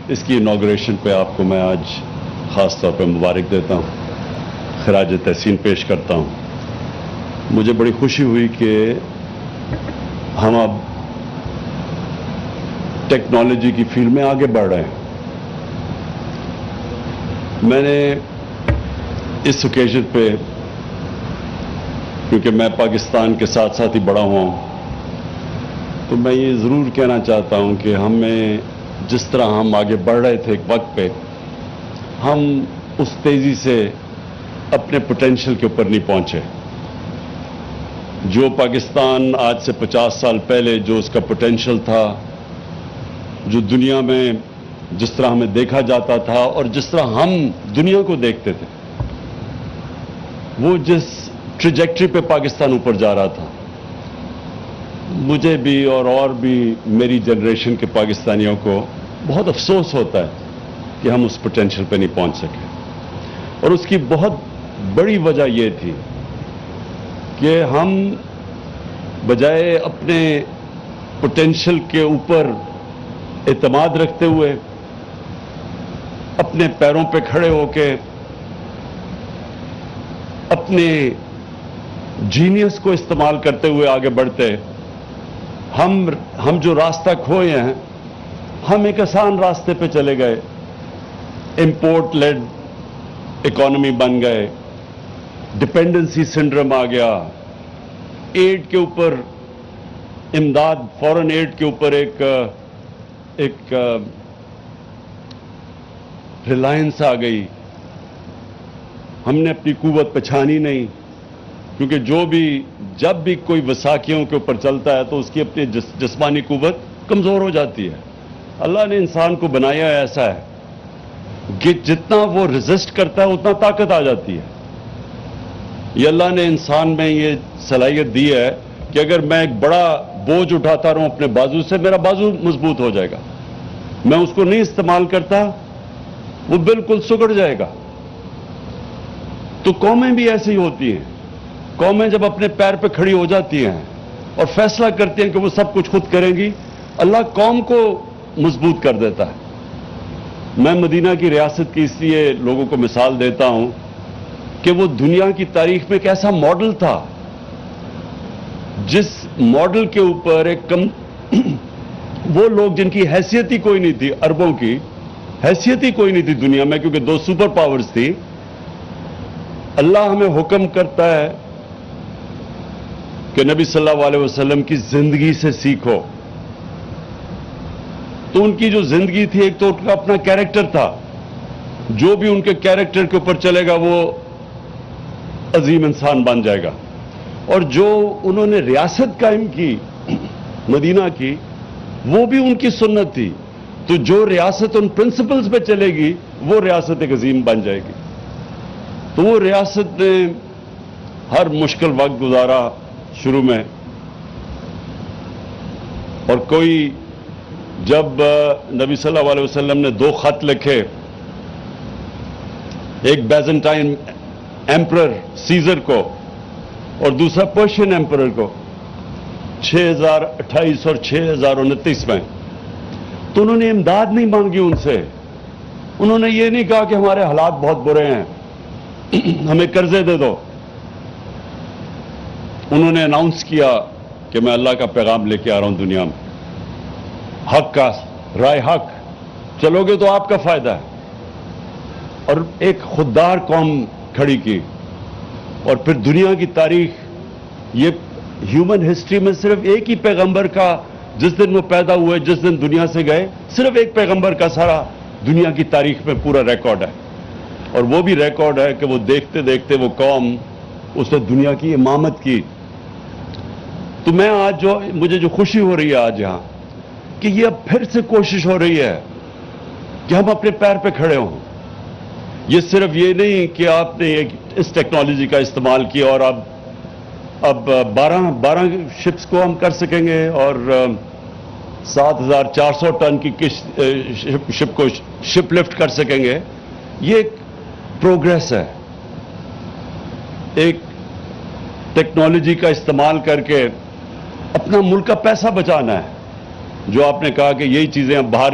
اس کی انوگریشن پہ آپ کو میں آج خاص طور پہ مبارک دیتا ہوں، خراج تحسین پیش کرتا ہوں۔ مجھے بڑی خوشی ہوئی کہ ہم اب ٹیکنالوجی کی فیلڈ میں آگے بڑھ رہے ہیں۔ میں نے اس اوکیزن پہ، کیونکہ میں پاکستان کے ساتھ ساتھ ہی بڑا ہوا ہوں، تو میں یہ ضرور کہنا چاہتا ہوں کہ ہمیں جس طرح ہم آگے بڑھ رہے تھے ایک وقت پہ، ہم اس تیزی سے اپنے پوٹینشیل کے اوپر نہیں پہنچے۔ جو پاکستان آج سے 50 سال پہلے جو اس کا پوٹینشیل تھا، جو دنیا میں جس طرح ہمیں دیکھا جاتا تھا اور جس طرح ہم دنیا کو دیکھتے تھے، وہ جس ٹریجیکٹری پہ پاکستان اوپر جا رہا تھا، مجھے بھی اور بھی میری جنریشن کے پاکستانیوں کو بہت افسوس ہوتا ہے کہ ہم اس پوٹینشیل پہ نہیں پہنچ سکے۔ اور اس کی بہت بڑی وجہ یہ تھی کہ ہم بجائے اپنے پوٹینشیل کے اوپر اعتماد رکھتے ہوئے، اپنے پیروں پہ کھڑے ہو کے اپنے جینیس کو استعمال کرتے ہوئے آگے بڑھتے، ہم جو راستہ کھوئے ہیں، ہم ایک آسان راستے پہ چلے گئے، امپورٹ لیڈ اکانومی بن گئے، ڈپینڈنسی سنڈروم آ گیا، ایڈ کے اوپر امداد، فورن ایڈ کے اوپر ایک ریلائنس آ گئی۔ ہم نے اپنی قوت پہچانی نہیں، کیونکہ جب بھی کوئی وساکیوں کے اوپر چلتا ہے تو اس کی اپنی جسمانی قوت کمزور ہو جاتی ہے۔ اللہ نے انسان کو بنایا ایسا ہے کہ جتنا وہ ریزسٹ کرتا ہے اتنا طاقت آ جاتی ہے۔ یہ اللہ نے انسان میں یہ صلاحیت دی ہے کہ اگر میں ایک بڑا بوجھ اٹھاتا رہوں اپنے بازو سے، میرا بازو مضبوط ہو جائے گا۔ میں اس کو نہیں استعمال کرتا، وہ بالکل سکڑ جائے گا۔ تو قومیں بھی ایسی ہی ہوتی ہیں۔ قومیں جب اپنے پیر پہ کھڑی ہو جاتی ہیں اور فیصلہ کرتی ہیں کہ وہ سب کچھ خود کریں گی، اللہ قوم کو مضبوط کر دیتا ہے۔ میں مدینہ کی ریاست کی اس لیے لوگوں کو مثال دیتا ہوں کہ وہ دنیا کی تاریخ میں ایک ایسا ماڈل تھا جس ماڈل کے اوپر وہ لوگ جن کی حیثیت ہی کوئی نہیں تھی، عربوں کی حیثیت ہی کوئی نہیں تھی دنیا میں، کیونکہ 2 سپر پاورز تھی۔ اللہ ہمیں حکم کرتا ہے کہ نبی صلی اللہ علیہ وسلم کی زندگی سے سیکھو۔ تو ان کی جو زندگی تھی، ایک تو ان کا اپنا کیریکٹر تھا، جو بھی ان کے کیریکٹر کے اوپر چلے گا وہ عظیم انسان بن جائے گا۔ اور جو انہوں نے ریاست قائم کی مدینہ کی، وہ بھی ان کی سنت تھی۔ تو جو ریاست ان پرنسپلز پہ چلے گی، وہ ریاست ایک عظیم بن جائے گی۔ تو وہ ریاست نے ہر مشکل وقت گزارا شروع میں، اور کوئی جب نبی صلی اللہ علیہ وسلم نے 2 خط لکھے، ایک بیزنٹائن ایمپرر سیزر کو اور دوسرا پرشین ایمپرر کو، 6028 اور 6029 میں، تو انہوں نے امداد نہیں مانگی ان سے۔ انہوں نے یہ نہیں کہا کہ ہمارے حالات بہت برے ہیں، ہمیں قرضے دے دو۔ انہوں نے اناؤنس کیا کہ میں اللہ کا پیغام لے کے آ رہا ہوں دنیا میں، حق کا، رائے حق، چلو گے تو آپ کا فائدہ ہے۔ اور ایک خوددار قوم کھڑی کی۔ اور پھر دنیا کی تاریخ، یہ ہیومن ہسٹری میں صرف ایک ہی پیغمبر کا، جس دن وہ پیدا ہوئے، جس دن دنیا سے گئے، صرف ایک پیغمبر کا سارا دنیا کی تاریخ میں پورا ریکارڈ ہے۔ اور وہ بھی ریکارڈ ہے کہ وہ دیکھتے دیکھتے وہ قوم، اس نے دنیا کی امامت کی۔ تو میں آج مجھے جو خوشی ہو رہی ہے آج یہاں، کہ یہ اب پھر سے کوشش ہو رہی ہے کہ ہم اپنے پیر پہ کھڑے ہوں۔ یہ صرف یہ نہیں کہ آپ نے اس ٹیکنالوجی کا استعمال کیا اور اب 12 شپس کو ہم کر سکیں گے، اور 7400 ٹن کی شپ کو شپ لفٹ کر سکیں گے۔ یہ ایک پروگریس ہے، ایک ٹیکنالوجی کا استعمال کر کے اپنا ملک کا پیسہ بچانا ہے۔ جو آپ نے کہا کہ یہی چیزیں اب باہر